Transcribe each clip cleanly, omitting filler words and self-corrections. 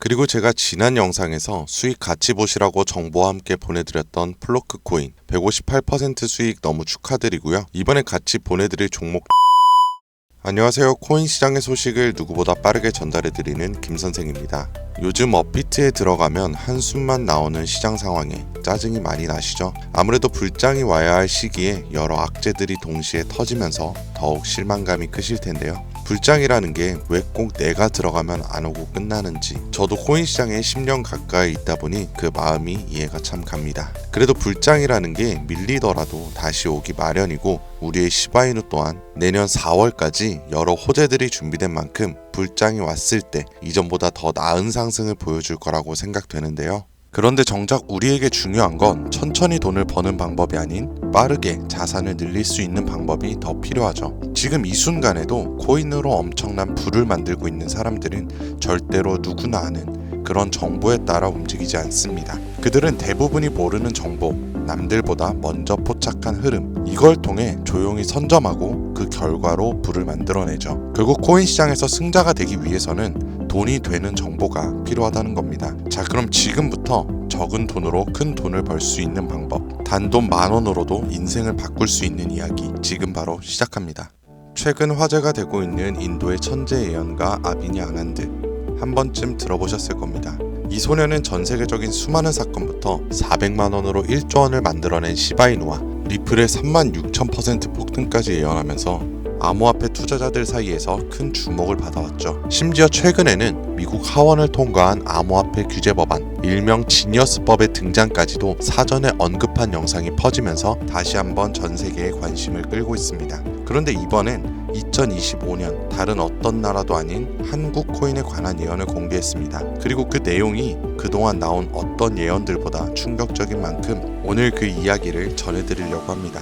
그리고 제가 지난 영상에서 수익 같이 보시라고 정보와 함께 보내드렸던 플로크 코인 158% 수익 너무 축하드리고요. 이번에 같이 보내드릴 종목 안녕하세요. 코인 시장의 소식을 누구보다 빠르게 전달해드리는 김선생입니다. 요즘 업비트에 들어가면 한숨만 나오는 시장 상황에 짜증이 많이 나시죠? 아무래도 불장이 와야 할 시기에 여러 악재들이 동시에 터지면서 더욱 실망감이 크실 텐데요. 불장이라는 게 왜 꼭 내가 들어가면 안 오고 끝나는지 저도 코인 시장에 10년 가까이 있다 보니 그 마음이 이해가 참 갑니다. 그래도 불장이라는 게 밀리더라도 다시 오기 마련이고 우리의 시바이누 또한 내년 4월까지 여러 호재들이 준비된 만큼 불장이 왔을 때 이전보다 더 나은 상승을 보여줄 거라고 생각되는데요. 그런데 정작 우리에게 중요한 건 천천히 돈을 버는 방법이 아닌 빠르게 자산을 늘릴 수 있는 방법이 더 필요하죠. 지금 이 순간에도 코인으로 엄청난 부를 만들고 있는 사람들은 절대로 누구나 아는 그런 정보에 따라 움직이지 않습니다. 그들은 대부분이 모르는 정보, 남들보다 먼저 포착한 흐름, 이걸 통해 조용히 선점하고 그 결과로 부를 만들어내죠. 결국 코인 시장에서 승자가 되기 위해서는 돈이 되는 정보가 필요하다는 겁니다. 자, 그럼 지금부터 적은 돈으로 큰 돈을 벌 수 있는 방법, 단돈 10,000원으로도 인생을 바꿀 수 있는 이야기 지금 바로 시작합니다. 최근 화제가 되고 있는 인도의 천재 예언가 아비니 아난드, 한 번쯤 들어보셨을 겁니다. 이 소녀는 전 세계적인 수많은 사건부터 400만 원으로 1조 원을 만들어낸 시바이누와 리플의 36,000% 폭등까지 예언하면서 암호화폐 투자자들 사이에서 큰 주목을 받아왔죠. 심지어 최근에는 미국 하원을 통과한 암호화폐 규제 법안, 일명 지니어스법의 등장까지도 사전에 언급한 영상이 퍼지면서 다시 한번 전 세계의 관심을 끌고 있습니다. 그런데 이번엔 2025년 다른 어떤 나라도 아닌 한국 코인에 관한 예언을 공개했습니다. 그리고 그 내용이 그동안 나온 어떤 예언들보다 충격적인 만큼 오늘 그 이야기를 전해드리려고 합니다.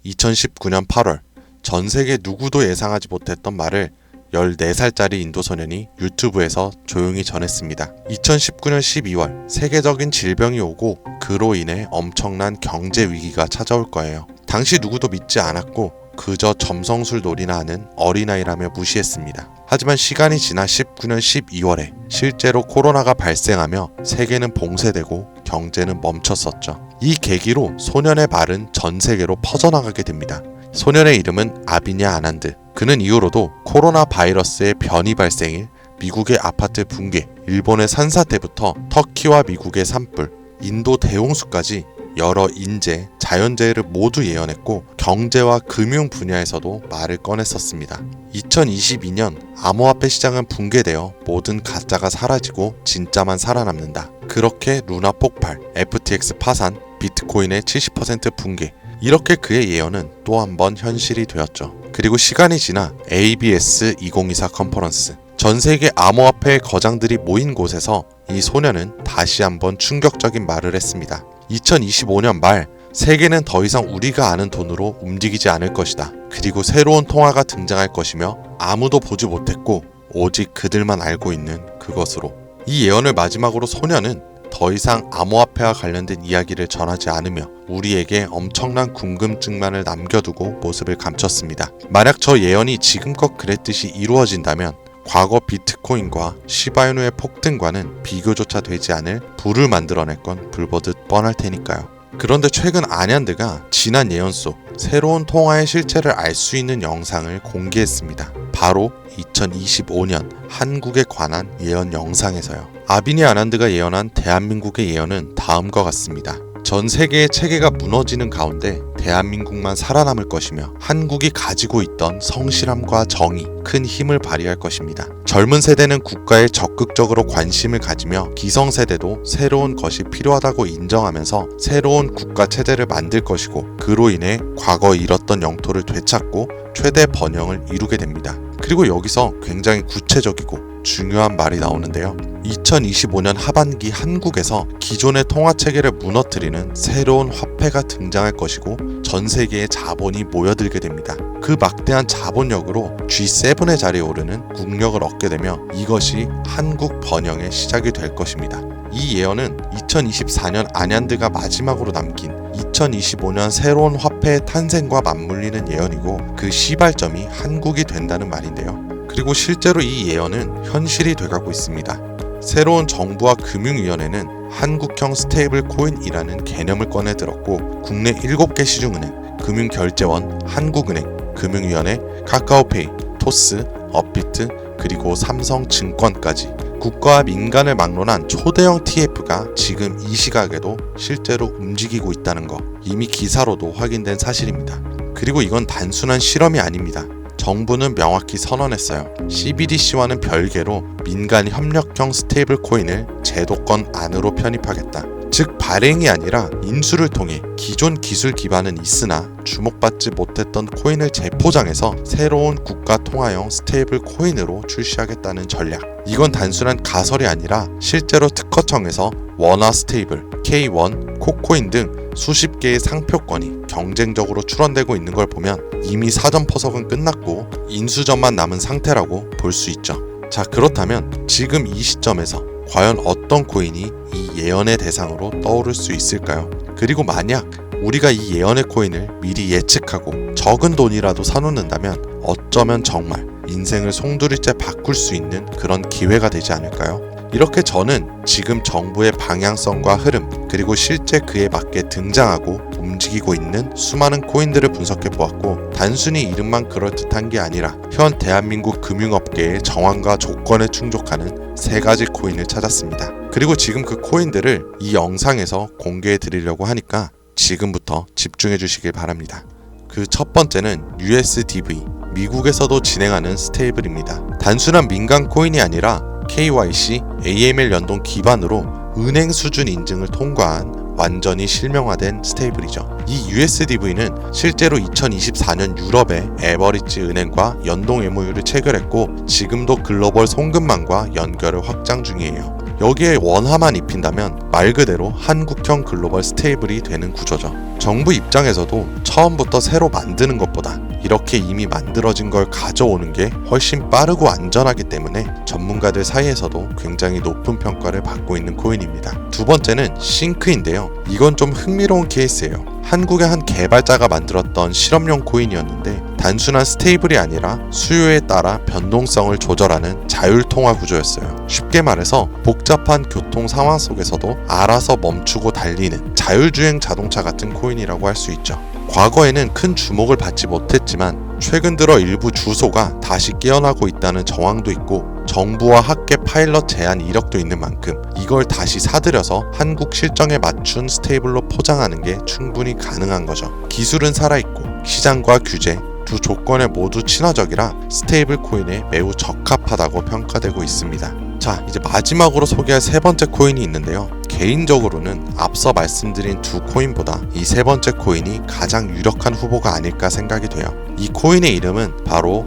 2019년 8월 전 세계 누구도 예상하지 못했던 말을 14살짜리 인도 소년이 유튜브에서 조용히 전했습니다. 2019년 12월 세계적인 질병이 오고 그로 인해 엄청난 경제 위기가 찾아올 거예요. 당시 누구도 믿지 않았고 그저 점성술 놀이나 하는 어린아이라며 무시했습니다. 하지만 시간이 지나 19년 12월에 실제로 코로나가 발생하며 세계는 봉쇄되고 경제는 멈췄었죠. 이 계기로 소년의 말은 전 세계로 퍼져나가게 됩니다. 소년의 이름은 아비냐 아난드. 그는 이후로도 코로나 바이러스의 변이 발생일, 미국의 아파트 붕괴, 일본의 산사태부터 터키와 미국의 산불, 인도 대홍수까지 여러 인재, 자연재해를 모두 예언했고 경제와 금융 분야에서도 말을 꺼냈었습니다. 2022년 암호화폐 시장은 붕괴되어 모든 가짜가 사라지고 진짜만 살아남는다. 그렇게 루나 폭발, FTX 파산, 비트코인의 70% 붕괴, 이렇게 그의 예언은 또 한 번 현실이 되었죠. 그리고 시간이 지나 ABS 2024 컨퍼런스, 전 세계 암호화폐 거장들이 모인 곳에서 이 소년은 다시 한번 충격적인 말을 했습니다. 2025년 말 세계는 더 이상 우리가 아는 돈으로 움직이지 않을 것이다. 그리고 새로운 통화가 등장할 것이며 아무도 보지 못했고 오직 그들만 알고 있는 그것으로. 이 예언을 마지막으로 소년은 더 이상 암호화폐와 관련된 이야기를 전하지 않으며 우리에게 엄청난 궁금증만을 남겨두고 모습을 감췄습니다. 만약 저 예언이 지금껏 그랬듯이 이루어진다면 과거 비트코인과 시바이누의 폭등과는 비교조차 되지 않을 부를 만들어낼 건 불보듯 뻔할 테니까요. 그런데 최근 아난드가 지난 예언 속 새로운 통화의 실체를 알 수 있는 영상을 공개했습니다. 바로 2025년 한국에 관한 예언 영상에서요. 아비니 아난드가 예언한 대한민국의 예언은 다음과 같습니다. 전 세계의 체계가 무너지는 가운데 대한민국만 살아남을 것이며 한국이 가지고 있던 성실함과 정의, 큰 힘을 발휘할 것입니다. 젊은 세대는 국가에 적극적으로 관심을 가지며 기성세대도 새로운 것이 필요하다고 인정하면서 새로운 국가 체제를 만들 것이고 그로 인해 과거 잃었던 영토를 되찾고 최대 번영을 이루게 됩니다. 그리고 여기서 굉장히 구체적이고 중요한 말이 나오는데요. 2025년 하반기 한국에서 기존의 통화체계를 무너뜨리는 새로운 화폐가 등장할 것이고 전 세계의 자본이 모여들게 됩니다. 그 막대한 자본력으로 G7의 자리에 오르는 국력을 얻게 되며 이것이 한국 번영의 시작이 될 것입니다. 이 예언은 2024년 아난드가 마지막으로 남긴 2025년 새로운 화폐의 탄생과 맞물리는 예언이고 그 시발점이 한국이 된다는 말인데요. 그리고 실제로 이 예언은 현실이 돼가고 있습니다. 새로운 정부와 금융위원회는 한국형 스테이블 코인이라는 개념을 꺼내들었고 국내 7개 시중은행, 금융결제원, 한국은행, 금융위원회, 카카오페이, 토스, 업비트, 그리고 삼성증권까지 국가와 민간을 막론한 초대형 TF가 지금 이 시각에도 실제로 움직이고 있다는 거 이미 기사로도 확인된 사실입니다. 그리고 이건 단순한 실험이 아닙니다. 정부는 명확히 선언했어요. CBDC와는 별개로 민간 협력형 스테이블 코인을 제도권 안으로 편입하겠다. 즉 발행이 아니라 인수를 통해 기존 기술 기반은 있으나 주목받지 못했던 코인을 재포장해서 새로운 국가 통화형 스테이블 코인으로 출시하겠다는 전략. 이건 단순한 가설이 아니라 실제로 특허청에서 원화 스테이블, K1, 코코인 등 수십 개의 상표권이 경쟁적으로 출원되고 있는 걸 보면 이미 사전 포석은 끝났고 인수전만 남은 상태라고 볼 수 있죠. 자, 그렇다면 지금 이 시점에서 과연 어떤 코인이 이 예언의 대상으로 떠오를 수 있을까요? 그리고 만약 우리가 이 예언의 코인을 미리 예측하고 적은 돈이라도 사놓는다면 어쩌면 정말 인생을 송두리째 바꿀 수 있는 그런 기회가 되지 않을까요? 이렇게 저는 지금 정부의 방향성과 흐름 그리고 실제 그에 맞게 등장하고 움직이고 있는 수많은 코인들을 분석해 보았고 단순히 이름만 그럴듯한 게 아니라 현 대한민국 금융업계의 정황과 조건에 충족하는 3가지 코인을 찾았습니다. 그리고 지금 그 코인들을 이 영상에서 공개해 드리려고 하니까 지금부터 집중해 주시길 바랍니다. 그 첫 번째는 USDV, 미국에서도 진행하는 스테이블입니다. 단순한 민간 코인이 아니라 KYC, AML 연동 기반으로 은행 수준 인증을 통과한 완전히 실명화된 스테이블이죠. 이 USDV는 실제로 2024년 유럽의 에버리지 은행과 연동 MOU를 체결했고 지금도 글로벌 송금망과 연결을 확장 중이에요. 여기에 원화만 입힌다면 말 그대로 한국형 글로벌 스테이블이 되는 구조죠. 정부 입장에서도 처음부터 새로 만드는 것보다 이렇게 이미 만들어진 걸 가져오는 게 훨씬 빠르고 안전하기 때문에 전문가들 사이에서도 굉장히 높은 평가를 받고 있는 코인입니다. 두 번째는 싱크인데요. 이건 좀 흥미로운 케이스예요. 한국의 한 개발자가 만들었던 실험용 코인이었는데 단순한 스테이블이 아니라 수요에 따라 변동성을 조절하는 자율통화 구조였어요. 쉽게 말해서 복잡한 교통 상황 속에서도 알아서 멈추고 달리는 자율주행 자동차 같은 코인이라고 할 수 있죠. 과거에는 큰 주목을 받지 못했지만 최근 들어 일부 주소가 다시 깨어나고 있다는 정황도 있고 정부와 학계 파일럿 제안 이력도 있는 만큼 이걸 다시 사들여서 한국 실정에 맞춘 스테이블로 포장하는 게 충분히 가능한 거죠. 기술은 살아있고 시장과 규제 두 조건에 모두 친화적이라 스테이블 코인에 매우 적합하다고 평가되고 있습니다. 자, 이제 마지막으로 소개할 세 번째 코인이 있는데요. 개인적으로는 앞서 말씀드린 두 코인보다 이 세 번째 코인이 가장 유력한 후보가 아닐까 생각이 돼요. 이 코인의 이름은 바로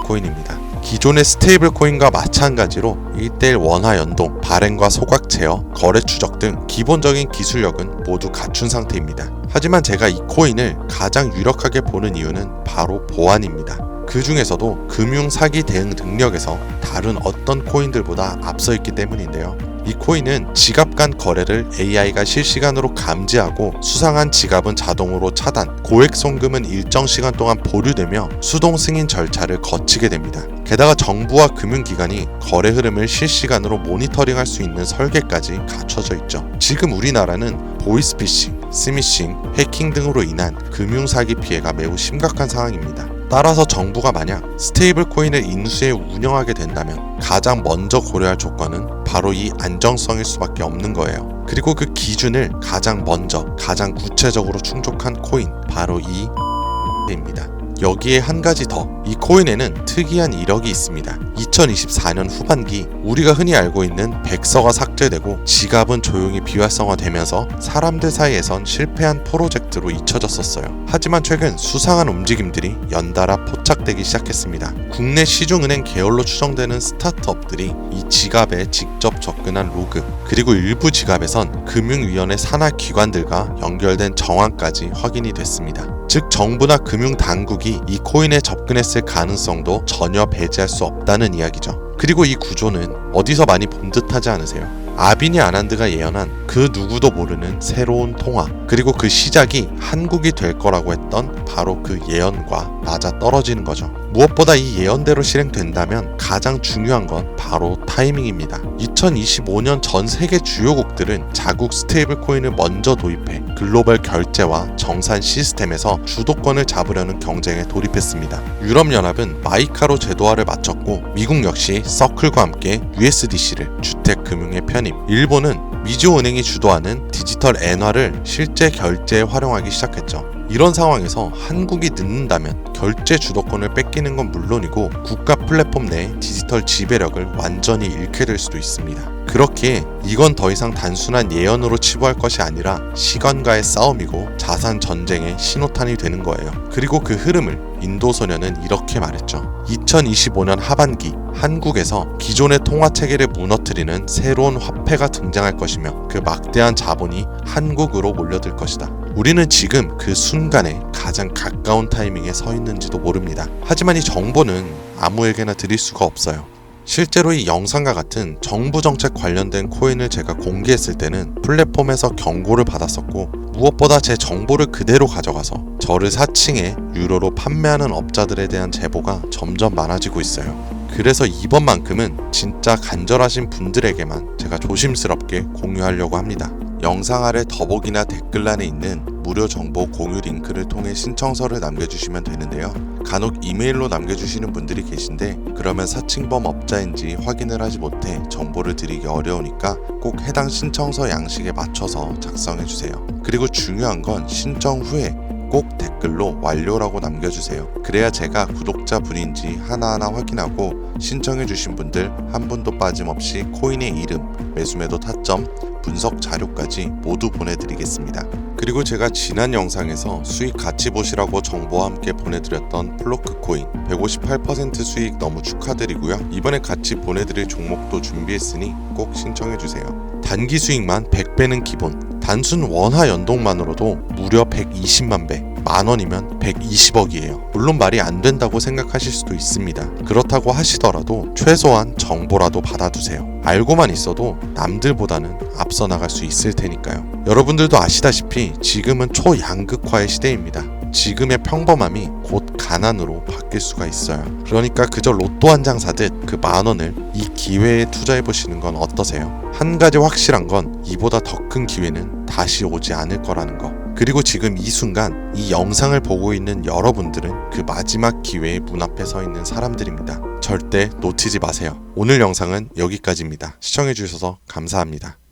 코인입니다. 기존의 스테이블 코인과 마찬가지로 1:1 원화 연동, 발행과 소각 제어, 거래 추적 등 기본적인 기술력은 모두 갖춘 상태입니다. 하지만 제가 이 코인을 가장 유력하게 보는 이유는 바로 보안입니다. 그 중에서도 금융 사기 대응 능력에서 다른 어떤 코인들보다 앞서 있기 때문인데요. 이 코인은 지갑 간 거래를 AI가 실시간으로 감지하고 수상한 지갑은 자동으로 차단, 고액 송금은 일정 시간 동안 보류되며 수동 승인 절차를 거치게 됩니다. 게다가 정부와 금융기관이 거래 흐름을 실시간으로 모니터링할 수 있는 설계까지 갖춰져 있죠. 지금 우리나라는 보이스피싱, 스미싱, 해킹 등으로 인한 금융사기 피해가 매우 심각한 상황입니다. 따라서 정부가 만약 스테이블 코인을 인수해 운영하게 된다면 가장 먼저 고려할 조건은 바로 이 안정성일 수밖에 없는 거예요. 그리고 그 기준을 가장 먼저, 가장 구체적으로 충족한 코인, 바로 이입니다. 여기에 한 가지 더, 이 코인에는 특이한 이력이 있습니다. 2024년 후반기 우리가 흔히 알고 있는 백서가 삭제되고 지갑은 조용히 비활성화되면서 사람들 사이에선 실패한 프로젝트로 잊혀졌었어요. 하지만 최근 수상한 움직임들이 연달아 포착되기 시작했습니다. 국내 시중은행 계열로 추정되는 스타트업들이 이 지갑에 직접 접근한 로그, 그리고 일부 지갑에선 금융위원회 산하 기관들과 연결된 정황까지 확인이 됐습니다. 즉 정부나 금융당국이 이 코인에 접근했을 가능성도 전혀 배제할 수 없다는 이야기죠. 그리고 이 구조는 어디서 많이 본 듯하지 않으세요? 아비니 아난드가 예언한 그 누구도 모르는 새로운 통화, 그리고 그 시작이 한국이 될 거라고 했던 바로 그 예언과 맞아 떨어지는 거죠. 무엇보다 이 예언대로 실행된다면 가장 중요한 건 바로 타이밍입니다. 2025년 전 세계 주요국들은 자국 스테이블 코인을 먼저 도입해 글로벌 결제와 정산 시스템에서 주도권을 잡으려는 경쟁에 돌입했습니다. 유럽연합은 마이카로 제도화를 마쳤고, 미국 역시 서클과 함께 USDC를 주택금융에 편입, 일본은 미주은행이 주도하는 디지털 엔화를 실제 결제에 활용하기 시작했죠. 이런 상황에서 한국이 늦는다면 결제 주도권을 뺏기는 건 물론이고 국가 플랫폼 내 디지털 지배력을 완전히 잃게 될 수도 있습니다. 그렇기에 이건 더 이상 단순한 예언으로 치부할 것이 아니라 시간과의 싸움이고 자산 전쟁의 신호탄이 되는 거예요. 그리고 그 흐름을 인도소년은 이렇게 말했죠. 2025년 하반기 한국에서 기존의 통화 체계를 무너뜨리는 새로운 화폐가 등장할 것이며 그 막대한 자본이 한국으로 몰려들 것이다. 우리는 지금 그 순간에 가장 가까운 타이밍에 서 있는지도 모릅니다. 하지만 이 정보는 아무에게나 드릴 수가 없어요. 실제로 이 영상과 같은 정부 정책 관련된 코인을 제가 공개했을 때는 플랫폼에서 경고를 받았었고, 무엇보다 제 정보를 그대로 가져가서 저를 사칭해 유료로 판매하는 업자들에 대한 제보가 점점 많아지고 있어요. 그래서 이번만큼은 진짜 간절하신 분들에게만 제가 조심스럽게 공유하려고 합니다. 영상 아래 더보기나 댓글란에 있는 무료 정보 공유 링크를 통해 신청서를 남겨주시면 되는데요. 간혹 이메일로 남겨주시는 분들이 계신데 그러면 사칭범 업자인지 확인을 하지 못해 정보를 드리기 어려우니까 꼭 해당 신청서 양식에 맞춰서 작성해주세요. 그리고 중요한 건 신청 후에 꼭 댓글로 완료라고 남겨주세요. 그래야 제가 구독자분인지 하나하나 확인하고 신청해주신 분들 한 분도 빠짐없이 코인의 이름, 매수매도 타점, 분석 자료까지 모두 보내드리겠습니다. 그리고 제가 지난 영상에서 수익 같이 보시라고 정보와 함께 보내드렸던 플로크 코인 158% 수익 너무 축하드리고요. 이번에 같이 보내드릴 종목도 준비했으니 꼭 신청해주세요. 단기 수익만 100배는 기본, 단순 원화 연동만으로도 무려 120만 배, 만원이면 120억이에요. 물론 말이 안 된다고 생각하실 수도 있습니다. 그렇다고 하시더라도 최소한 정보라도 받아두세요. 알고만 있어도 남들보다는 앞서 나갈 수 있을 테니까요. 여러분들도 아시다시피 지금은 초양극화의 시대입니다. 지금의 평범함이 곧 가난으로 바뀔 수가 있어요. 그러니까 그저 로또 한 장 사듯 그 만원을 이 기회에 투자해보시는 건 어떠세요? 한 가지 확실한 건 이보다 더 큰 기회는 다시 오지 않을 거라는 거. 그리고 지금 이 순간 이 영상을 보고 있는 여러분들은 그 마지막 기회의 문 앞에 서 있는 사람들입니다. 절대 놓치지 마세요. 오늘 영상은 여기까지입니다. 시청해주셔서 감사합니다.